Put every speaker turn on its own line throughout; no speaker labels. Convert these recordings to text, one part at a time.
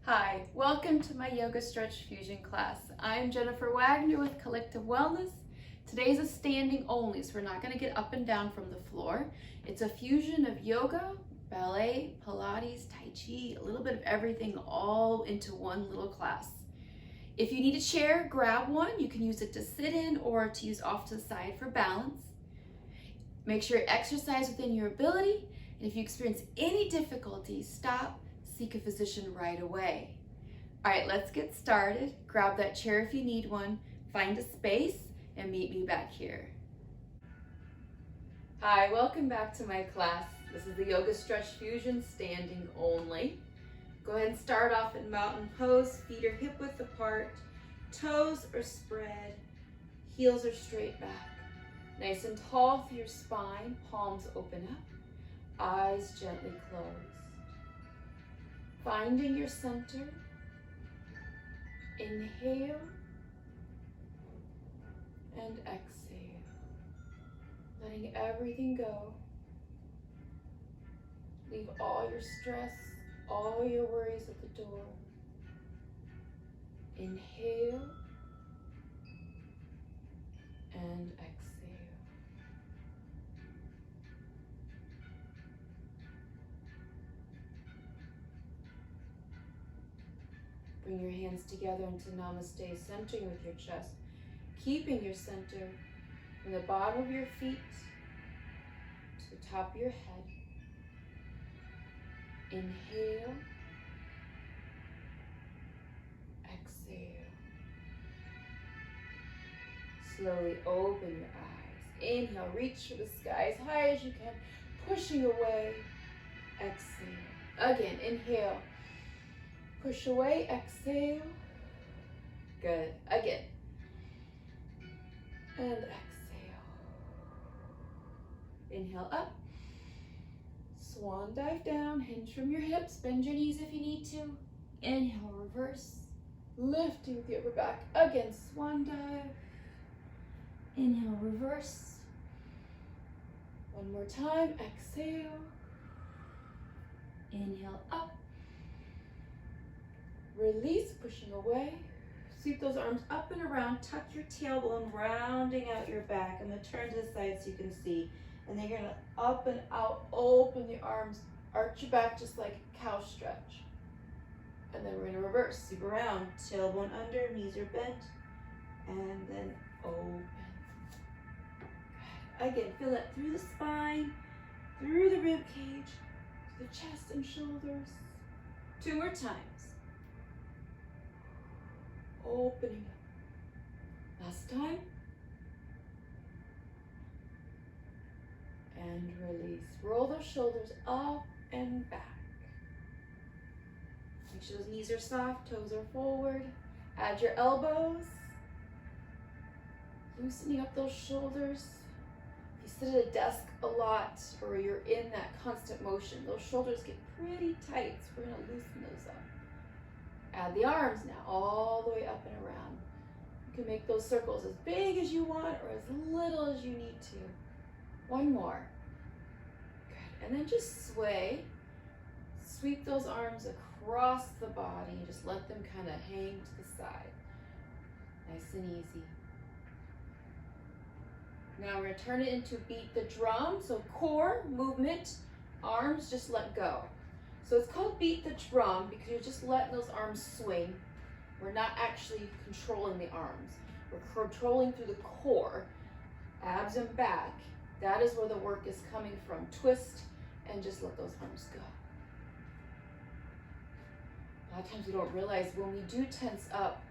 Hi, welcome to my Yoga Stretch Fusion class. I'm Jennifer Wagner with Collective Wellness. Today's a standing only, so we're not going to get up and down from the floor. It's a fusion of yoga, ballet, Pilates, Tai Chi, a little bit of everything all into one little class. If you need a chair, grab one. You can use it to sit in or to use off to the side for balance. Make sure you exercise within your ability, and if you experience any difficulty, stop. Seek a physician right away. All right, let's get started. Grab that chair if you need one, find a space, and meet me back here. Hi, welcome back to my class. This is the Yoga Stretch Fusion standing only. Go ahead and start off in mountain pose. Feet are hip width apart, toes are spread, heels are straight back. Nice and tall through your spine, palms open up, eyes gently closed. Finding your center, inhale and exhale, letting everything go. Leave all your stress, all your worries at the door. Inhale and exhale. Bring your hands together into Namaste, centering with your chest, keeping your center from the bottom of your feet to the top of your head. Inhale, exhale. Slowly open your eyes. Inhale, reach for the sky as high as you can, pushing away. Exhale. Again, inhale. Push away, exhale. Good. Again. And exhale. Inhale up. Swan dive down. Hinge from your hips. Bend your knees if you need to. Inhale, reverse. Lifting with the upper back. Again, swan dive. Inhale, reverse. One more time. Exhale. Inhale up. Release, pushing away. Sweep those arms up and around. Tuck your tailbone, rounding out your back. I'm going to turn to the side so you can see. And then you're going to up and out, open the arms, arch your back just like a cow stretch. And then we're going to reverse. Sweep around, tailbone under, knees are bent. And then open. Again, feel that through the spine, through the rib cage, to the chest and shoulders. 2 more times. Opening up. Last time. And release. Roll those shoulders up and back. Make sure those knees are soft, toes are forward. Add your elbows. Loosening up those shoulders. If you sit at a desk a lot or you're in that constant motion, those shoulders get pretty tight, so we're going to loosen those up. Add the arms now, all the way up and around. You can make those circles as big as you want or as little as you need to. One more. Good. And then just sway. Sweep those arms across the body and just let them kind of hang to the side. Nice and easy. Now we're going to turn it into beat the drum. So core movement, arms just let go. So it's called beat the drum because you're just letting those arms swing. We're not actually controlling the arms. We're controlling through the core, abs and back. That is where the work is coming from. Twist and just let those arms go. A lot of times we don't realize when we do tense up,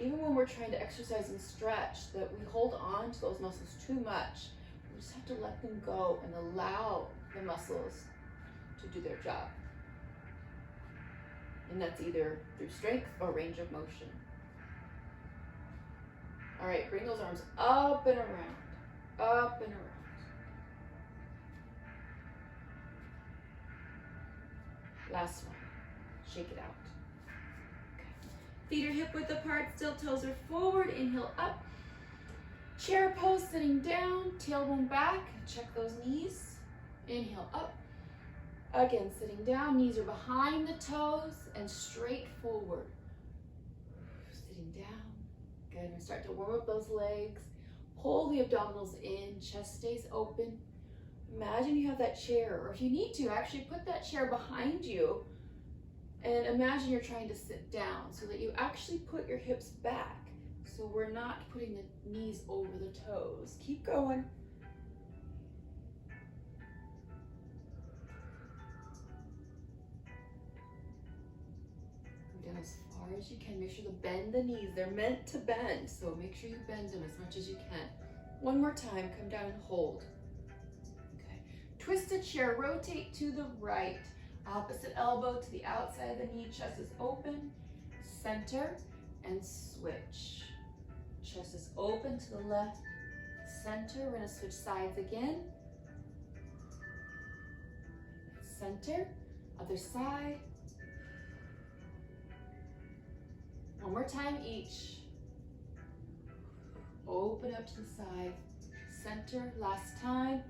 even when we're trying to exercise and stretch, that we hold on to those muscles too much. We just have to let them go and allow the muscles to do their job. And that's either through strength or range of motion. All right, bring those arms up and around, up and around. Last one, shake it out. Okay. Feet are hip width apart, still toes are forward, inhale up. Chair pose, sitting down, tailbone back, check those knees. Inhale up. Again, sitting down, knees are behind the toes and straight forward. Sitting down. Good, we're gonna start to warm up those legs. Pull the abdominals in, chest stays open. Imagine you have that chair, or if you need to, actually put that chair behind you and imagine you're trying to sit down so that you actually put your hips back so we're not putting the knees over the toes. Keep going. Go down as far as you can. Make sure to bend the knees. They're meant to bend, so make sure you bend them as much as you can. One more time, come down and hold. Okay. Twisted chair, rotate to the right. Opposite elbow to the outside of the knee, chest is open, center, and switch. Chest is open to the left, center. We're gonna switch sides again. Center, other side. One more time each. Open up to the side, center, last time.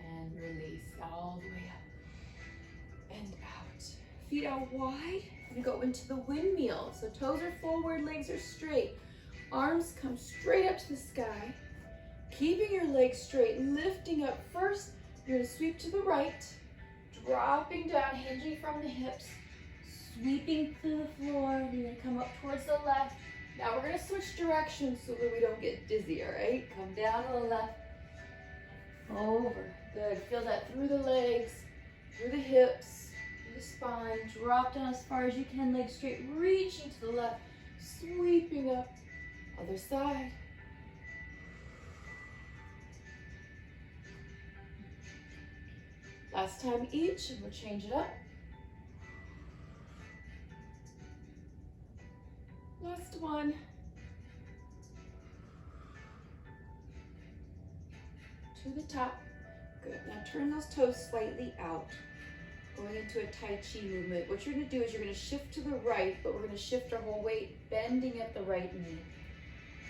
And release all the way up and out. Feet out wide and go into the windmill. So toes are forward, legs are straight. Arms come straight up to the sky. Keeping your legs straight, lifting up first. You're gonna sweep to the right, dropping down, hinging from the hips, sweeping to the floor. You're gonna come up towards the left. Now we're gonna switch directions so that we don't get dizzy, all right? Come down to the left, over. Good, feel that through the legs, through the hips, through the spine. Drop down as far as you can, legs straight, reaching to the left, sweeping up. Other side. Last time each, and we'll change it up. Last one. To the top. Good. Now turn those toes slightly out. Going into a Tai Chi movement. What you're going to do is you're going to shift to the right, but we're going to shift our whole weight, bending at the right knee.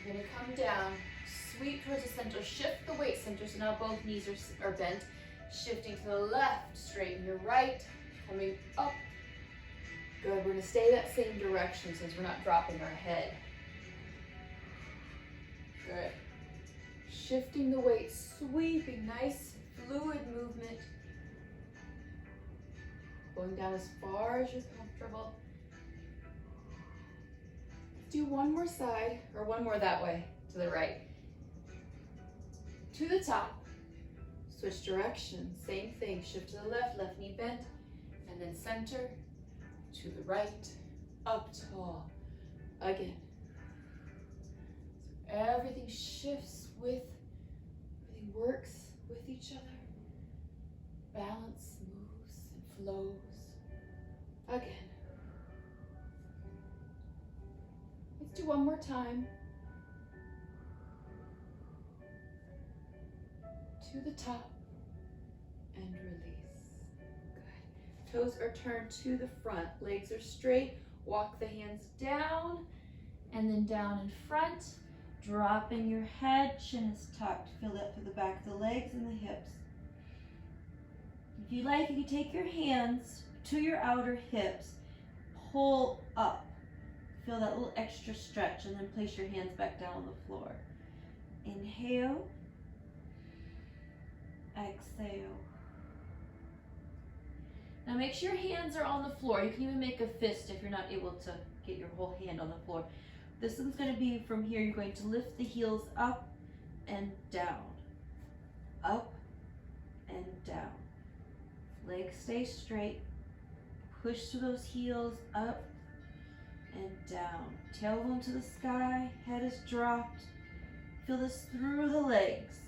You're going to come down, sweep towards the center, shift the weight center, so now both knees are bent. Shifting to the left, straighten your right, coming up. Good. We're going to stay that same direction since we're not dropping our head. Good. Shifting the weight, sweeping, nice fluid movement. Going down as far as you're comfortable. Do one more side, or one more that way, to the right. To the top. Switch direction, same thing. Shift to the left, left knee bent, and then center, to the right, up tall. Again. So everything shifts with, everything works with each other. Balance moves and flows. Again. Let's do one more time. To the top and release. Good. Toes are turned to the front. Legs are straight. Walk the hands down and then down in front. Dropping your head. Chin is tucked. Feel that through the back of the legs and the hips. If you like, you can take your hands to your outer hips. Pull up. Feel that little extra stretch and then place your hands back down on the floor. Inhale. Exhale. Now make sure your hands are on the floor. You can even make a fist if you're not able to get your whole hand on the floor. This one's going to be from here. You're going to lift the heels up and down. Up and down. Legs stay straight. Push through those heels up and down. Tailbone to the sky. Head is dropped. Feel this through the legs.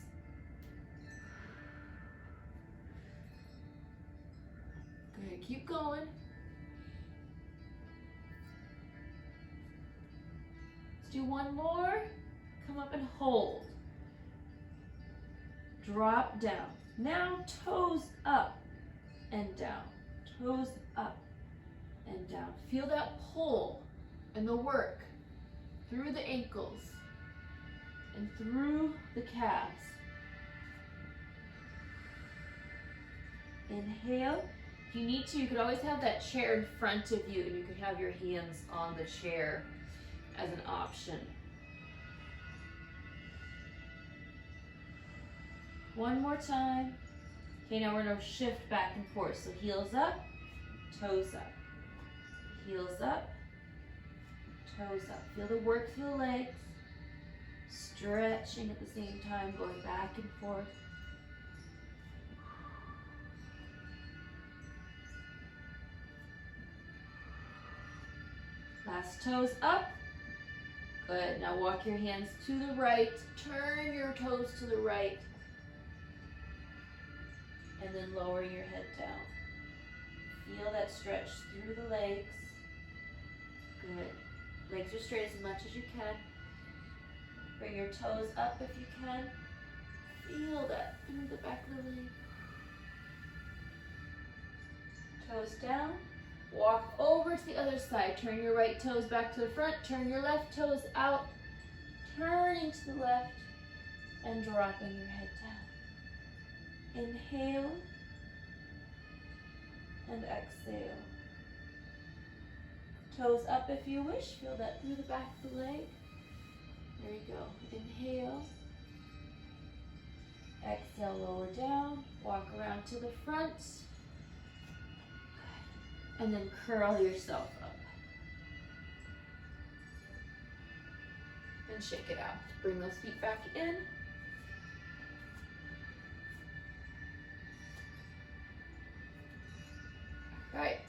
Good. Keep going. Let's do one more. Come up and hold. Drop down. Now toes up and down. Toes up and down. Feel that pull and the work through the ankles and through the calves. Inhale. If you need to, you could always have that chair in front of you, and you could have your hands on the chair as an option. One more time. Okay, now we're going to shift back and forth. So heels up, toes up. Heels up, toes up. Feel the work through the legs. Stretching at the same time, going back and forth. Last toes up. Good. Now walk your hands to the right. Turn your toes to the right. And then lower your head down. Feel that stretch through the legs. Good. Legs are straight as much as you can. Bring your toes up if you can. Feel that through the back of the leg. Toes down. Walk over to the other side. Turn your right toes back to the front. Turn your left toes out. Turning to the left and dropping your head down. Inhale and exhale. Toes up if you wish. Feel that through the back of the leg. There you go. Inhale. Exhale, lower down. Walk around to the front. And then curl yourself up. And shake it out. Bring those feet back in. All right.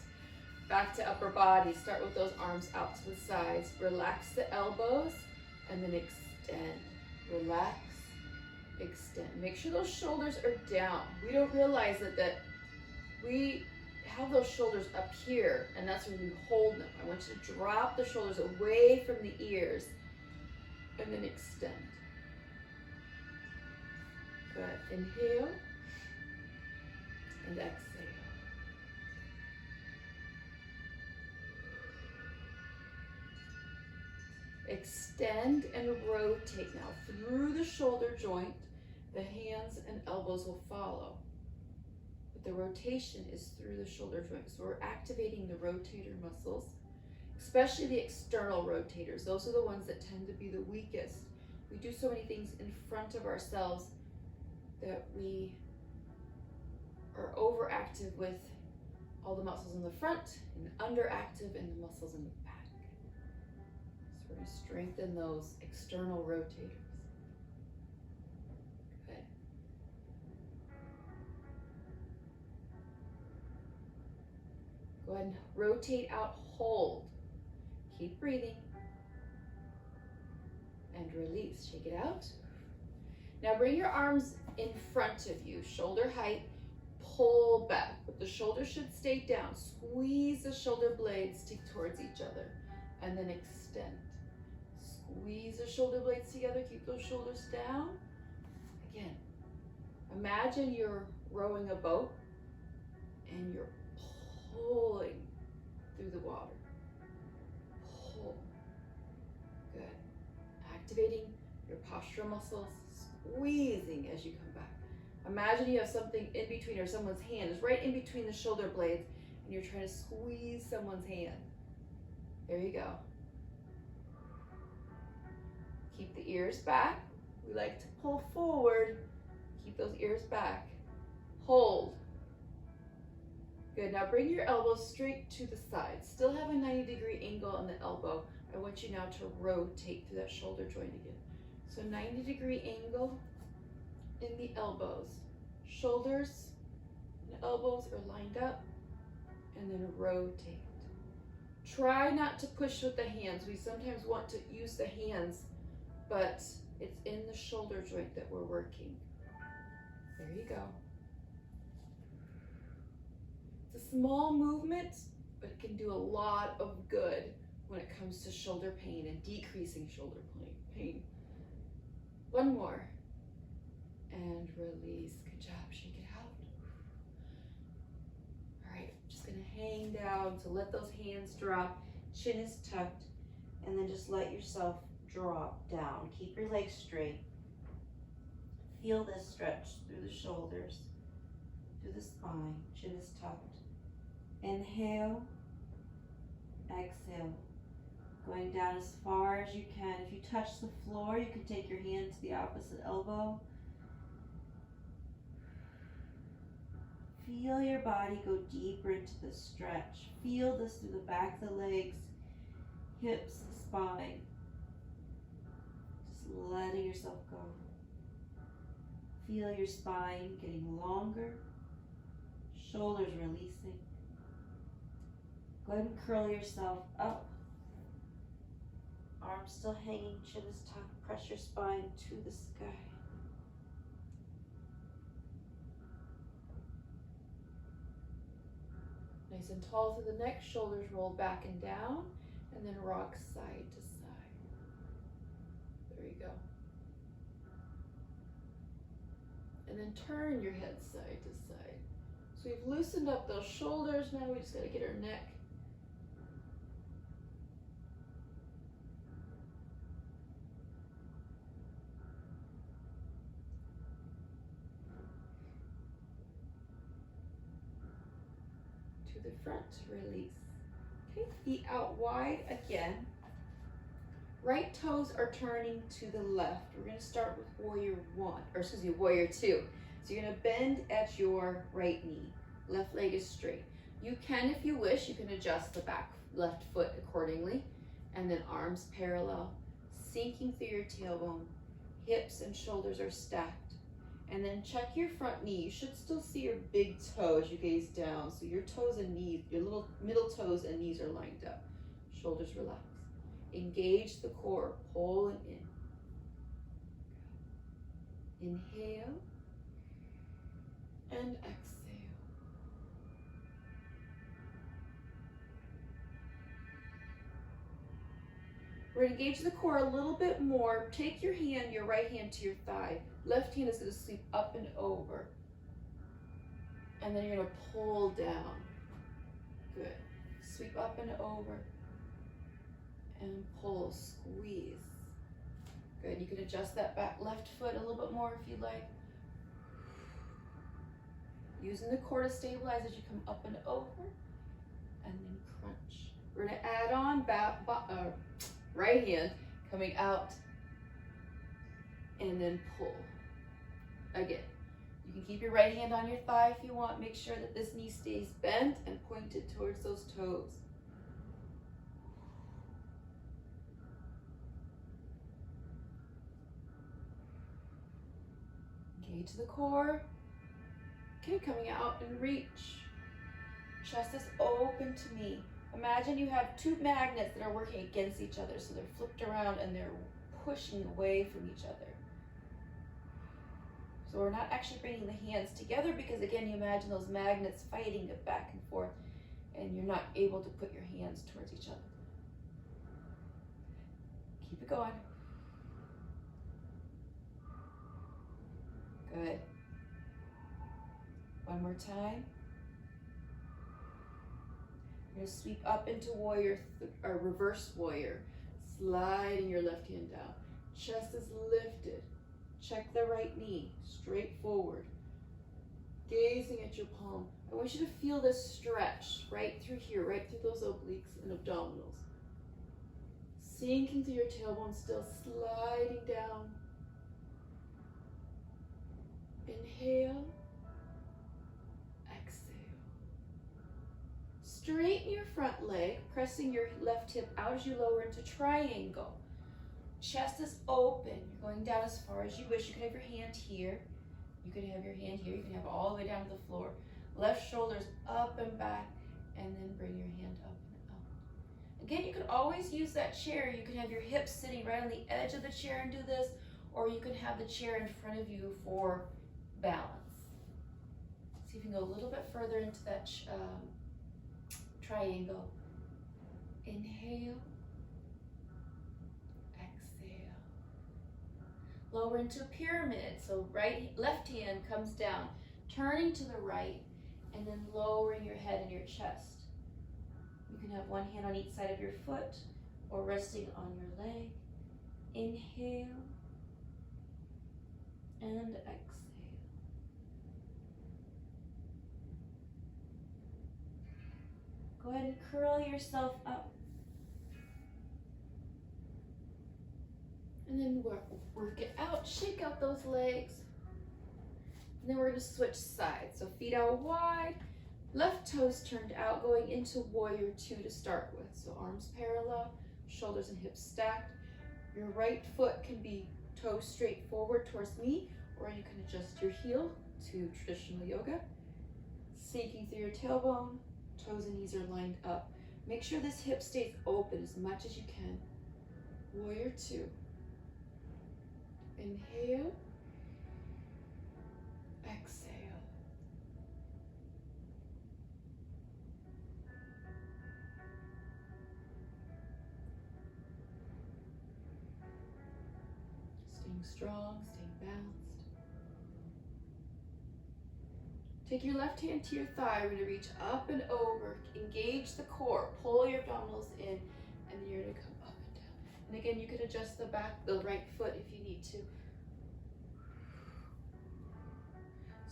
Back to upper body. Start with those arms out to the sides. Relax the elbows and then extend. Relax, extend. Make sure those shoulders are down. We don't realize that we have those shoulders up here, and that's when we hold them. I want you to drop the shoulders away from the ears and then extend. Good. Inhale and exhale. Extend and rotate now through the shoulder joint. The hands and elbows will follow. But the rotation is through the shoulder joint. So we're activating the rotator muscles, especially the external rotators. Those are the ones that tend to be the weakest. We do so many things in front of ourselves that we are overactive with all the muscles in the front and underactive in the muscles in the back. So we're going to strengthen those external rotators. Good. Go ahead and rotate out, hold. Keep breathing. And release. Shake it out. Now bring your arms in front of you, shoulder height. Pull back, but the shoulders should stay down. Squeeze the shoulder blades towards each other, and then extend. Squeeze the shoulder blades together. Keep those shoulders down. Again, imagine you're rowing a boat, and you're pulling through the water. Pull. Good. Activating your postural muscles, squeezing as you come back. Imagine you have something in between, or someone's hand is right in between the shoulder blades, and you're trying to squeeze someone's hand. There you go. Keep the ears back. We like to pull forward. Keep those ears back. Hold. Good. Now bring your elbows straight to the side. Still have a 90-degree angle on the elbow. I want you now to rotate through that shoulder joint again. So 90-degree angle in the elbows. Shoulders and elbows are lined up, and then rotate. Try not to push with the hands. We sometimes want to use the hands, but it's in the shoulder joint that we're working. There you go. It's a small movement, but it can do a lot of good when it comes to shoulder pain and decreasing shoulder pain. One more. And release. Good job. Shake it out. All right, just gonna hang down. So let those hands drop. Chin is tucked. And then just let yourself drop down. Keep your legs straight. Feel this stretch through the shoulders.
through the spine, chin is tucked. Inhale, exhale. Going down as far as you can. If you touch the floor, you can take your hand to the opposite elbow. Feel your body go deeper into the stretch. Feel this through the back of the legs, hips, spine. Just letting yourself go. Feel your spine getting longer, shoulders releasing. Go ahead and curl yourself up. Arms still hanging, chin is tucked. Press your spine to the sky.
Nice and tall through the neck, shoulders roll back and down, and then rock side to side. There you go. And then turn your head side to side. So we've loosened up those shoulders. Now we just gotta get our neck to the front, release. Okay, feet out wide again. Right toes are turning to the left. We're gonna start with warrior two. So you're gonna bend at your right knee. Left leg is straight. You can, if you wish, you can adjust the back left foot accordingly. And then arms parallel, sinking through your tailbone. Hips and shoulders are stacked. And then check your front knee. You should still see your big toe as you gaze down. So your toes and knees, your little middle toes and knees are lined up. Shoulders relax. Engage the core, pull and in. Inhale and exhale. We're going to engage the core a little bit more. Take your hand, your right hand to your thigh. Left hand is going to sweep up and over. And then you're going to pull down. Good. Sweep up and over. And pull, squeeze. Good. You can adjust that back left foot a little bit more if you like. Using the core to stabilize as you come up and over. And then crunch. We're going to add on right hand coming out and then pull. Again, you can keep your right hand on your thigh if you want. Make sure that this knee stays bent and pointed towards those toes. Engage the core. Okay, coming out and reach. Chest is open to me. Imagine you have two magnets that are working against each other, so they're flipped around and they're pushing away from each other. So we're not actually bringing the hands together because, again, you imagine those magnets fighting it back and forth, and you're not able to put your hands towards each other. Keep it going. Good. One more time. You're going to sweep up into reverse warrior. Sliding your left hand down. Chest is lifted. Check the right knee, straight forward. Gazing at your palm. I want you to feel this stretch right through here, right through those obliques and abdominals. Sinking through your tailbone, still sliding down. Inhale. Straighten your front leg, pressing your left hip out as you lower into triangle. Chest is open. You're going down as far as you wish. You can have your hand here. You can have your hand here. You can have it all the way down to the floor. Left shoulders up and back, and then bring your hand up and out. Again, you can always use that chair. You can have your hips sitting right on the edge of the chair and do this, or you can have the chair in front of you for balance. See if you can go a little bit further into that triangle. Inhale. Exhale. Lower into a pyramid. So left hand comes down, turning to the right, and then lowering your head and your chest. You can have one hand on each side of your foot or resting on your leg. Inhale and exhale.
Go ahead and curl yourself up.
And then work it out, shake out those legs. And then we're gonna switch sides. So feet out wide, left toes turned out, going into warrior two to start with. So arms parallel, shoulders and hips stacked. Your right foot can be toes straight forward towards me, or you can adjust your heel to traditional yoga. Sinking through your tailbone, toes and knees are lined up. Make sure this hip stays open as much as you can. Warrior two. Inhale. Exhale. Staying strong, staying balanced. Take your left hand to your thigh. We're going to reach up and over. Engage the core. Pull your abdominals in, and then you're going to come up and down. And again, you could adjust the right foot if you need to.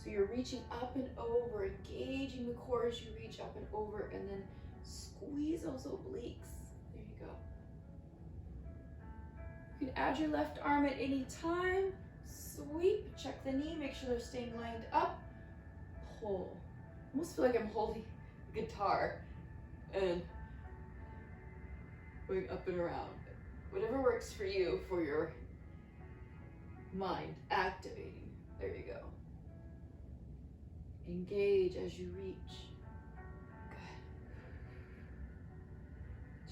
So you're reaching up and over, engaging the core as you reach up and over, and then squeeze those obliques. There you go. You can add your left arm at any time. Sweep, check the knee, make sure they're staying lined up. Pull. I almost feel like I'm holding a guitar and going up and around. Whatever works for you, for your mind, activating. There you go. Engage as you reach. Good.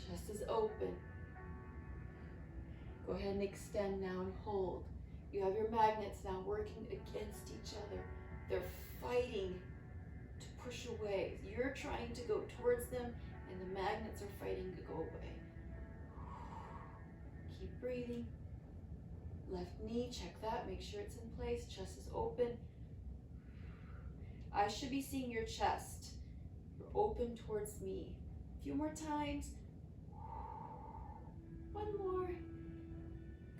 Chest is open. Go ahead and extend now and hold. You have your magnets now working against each other. They're fighting to push away. You're trying to go towards them, and the magnets are fighting to go away. Keep breathing. Left knee, check that. Make sure it's in place. Chest is open. I should be seeing your chest. You're open towards me. A few more times. One more.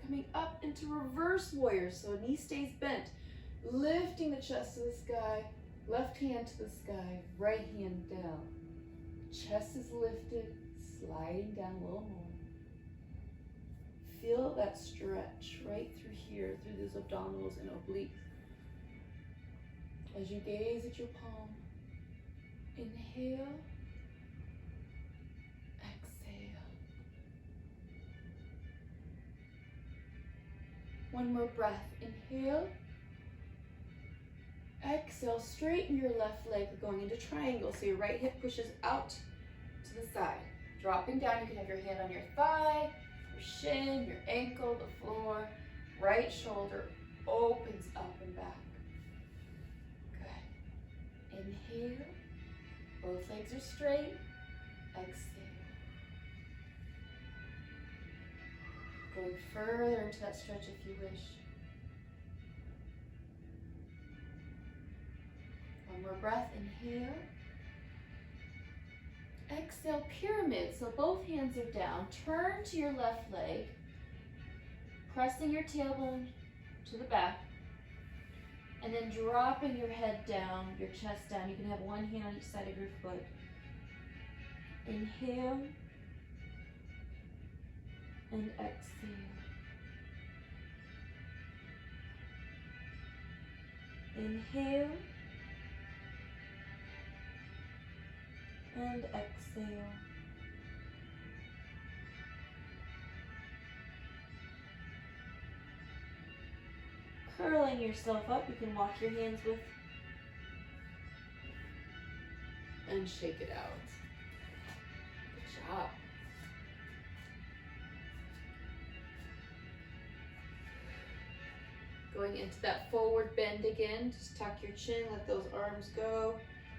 Coming up into reverse warrior, so knee stays bent. Lifting the chest to the sky, left hand to the sky, right hand down. Chest is lifted, sliding down a little more. Feel that stretch right through here, through those abdominals and obliques. As you gaze at your palm, inhale, exhale. One more breath, inhale. Exhale, straighten your left leg. We're going into triangle. So your right hip pushes out to the side. Dropping down, you can have your hand on your thigh, your shin, your ankle, the floor. Right shoulder opens up and back. Good. Inhale. Both legs are straight. Exhale. Going further into that stretch if you wish. One more breath, inhale. Exhale, pyramid. So both hands are down. Turn to your left leg, pressing your tailbone to the back, and then dropping your head down, your chest down. You can have one hand on each side of your foot. Inhale, and exhale. Inhale, and exhale. Curling yourself up, you can walk your hands with and shake it out. Good job. Going into that forward bend again, just tuck your chin, let those arms go.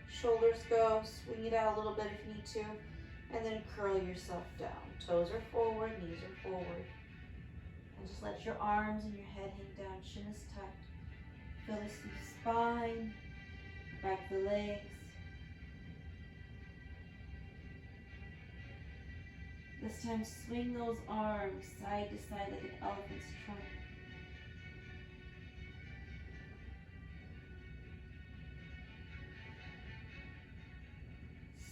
Shoulders go, swing it out a little bit if you need to, and then curl yourself down. Toes are forward, knees are forward. And just let your arms and your head hang down, chin is tucked. Feel this through the spine, back the legs. This time swing those arms side to side like an elephant's trunk.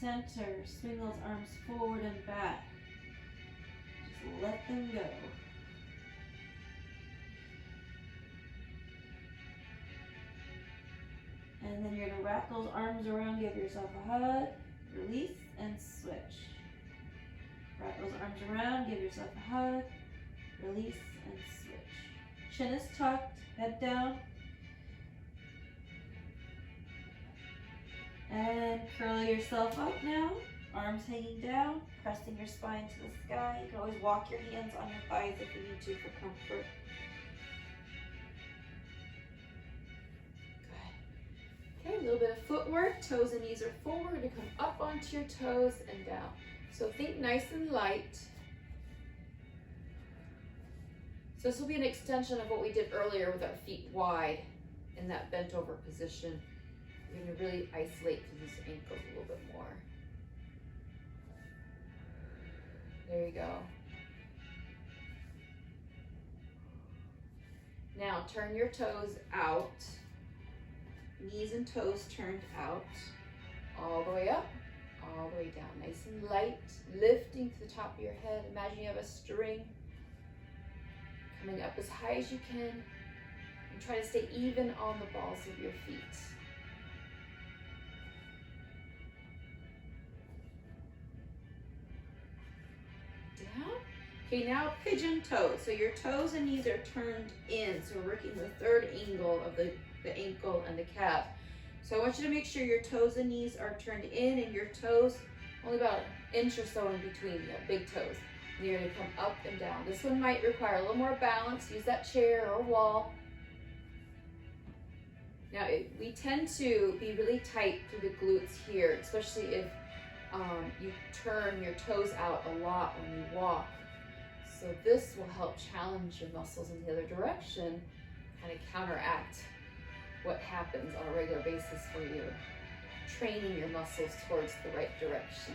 center. Swing those arms forward and back. Just let them go. And then you're going to wrap those arms around, give yourself a hug, release, and switch. Wrap those arms around, give yourself a hug, release, and switch. Chin is tucked, head down. And curl yourself up now, arms hanging down, pressing your spine to the sky. You can always walk your hands on your thighs if you need to for comfort.
Okay, a little bit of footwork, toes and knees are forward to come up onto your toes and down. So think nice and light. So this will be an extension of what we did earlier with our feet wide in that bent over position. We're going to really isolate through these ankles a little bit more. There you go. Now turn your toes out. Knees and toes turned out, all the way up, all the way down, nice and light, lifting to the top of your head. Imagine you have a string coming up as high as you can, and try to stay even on the balls of your feet. Down. Okay, now pigeon toes. So your toes and knees are turned in, so we're working the third angle of the ankle and the calf. So I want you to make sure your toes and knees are turned in and your toes only about an inch or so in between, the big toes. And you're going to come up and down. This one might require a little more balance. Use that chair or wall. Now we tend to be really tight through the glutes here, especially if you turn your toes out a lot when you walk. So this will help challenge your muscles in the other direction, kind of counteract what happens on a regular basis for you, training your muscles towards the right direction.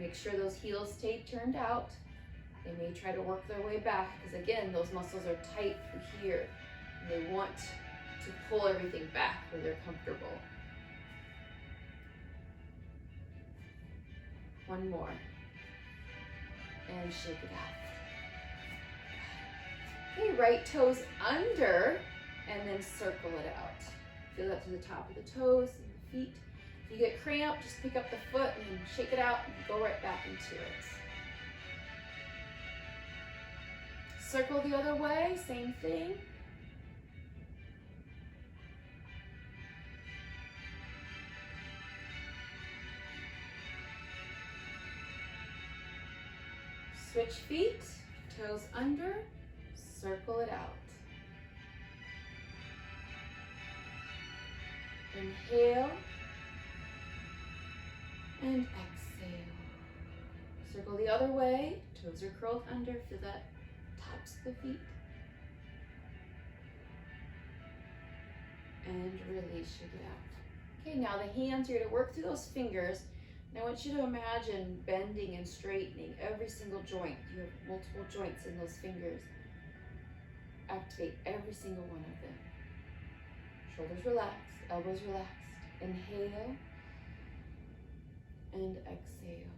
Make sure those heels stay turned out. They may try to work their way back because again, those muscles are tight through here. And they want to pull everything back where they're comfortable. One more. And shake it out. Okay, right toes under. And then circle it out. Feel that to the top of the toes and the feet. If you get cramped, just pick up the foot and shake it out and go right back into it. Circle the other way, same thing. Switch feet, toes under, circle it out. Inhale and exhale. Circle the other way, toes are curled under, feel that tops of the feet. And release, shake it out. Okay, now the hands, you're going to work through those fingers. And I want you to imagine bending and straightening every single joint. You have multiple joints in those fingers. Activate every single one of them. Shoulders relaxed. Elbows relaxed. Inhale and exhale.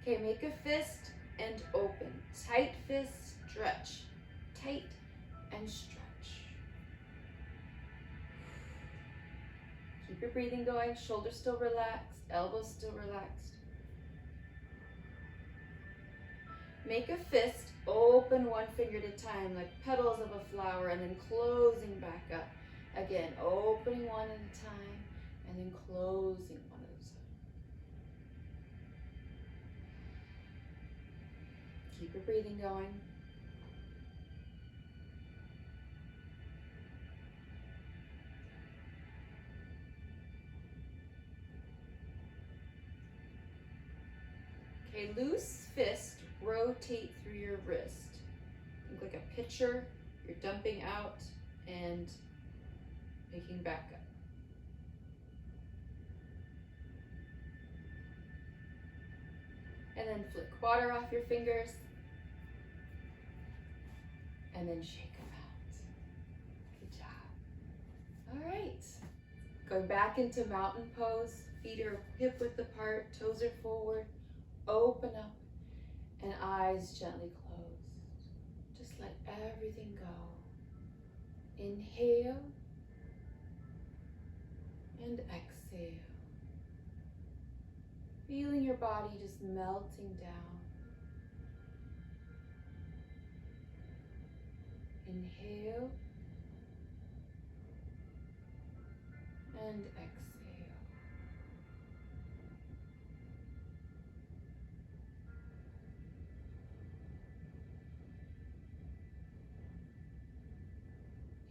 Okay, make a fist and open. Tight fist, stretch. Tight and stretch. Keep your breathing going. Shoulders still relaxed. Elbows still relaxed. Make a fist, open one finger at a time, like petals of a flower, and then closing back up. Again, opening one at a time, and then closing one at a time. Keep your breathing going. Okay, loose fist, rotate through your wrist. Think like a pitcher, you're dumping out and picking back up. And then flick water off your fingers. And then shake them out. Good job. All right. Going back into mountain pose. Feet are hip width apart, toes are forward. Open up and eyes gently closed. Just let everything go. Inhale and exhale. Feeling your body just melting down. Inhale and exhale.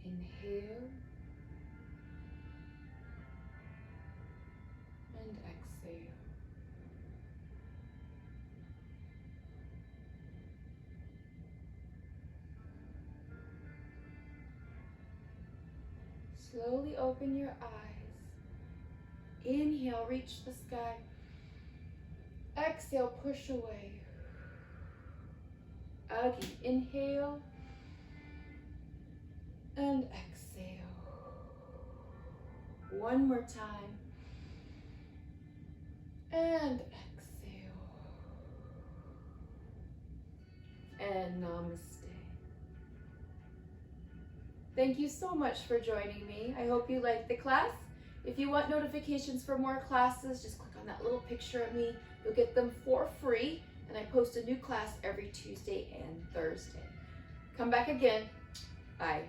Inhale and exhale. Slowly open your eyes. Inhale, reach the sky. Exhale, push away. Again, inhale and exhale. One more time. And exhale. And namaste. Thank you so much for joining me. I hope you liked the class. If you want notifications for more classes, just click on that little picture of me. You'll get them for free, and I post a new class every Tuesday and Thursday. Come back again. Bye.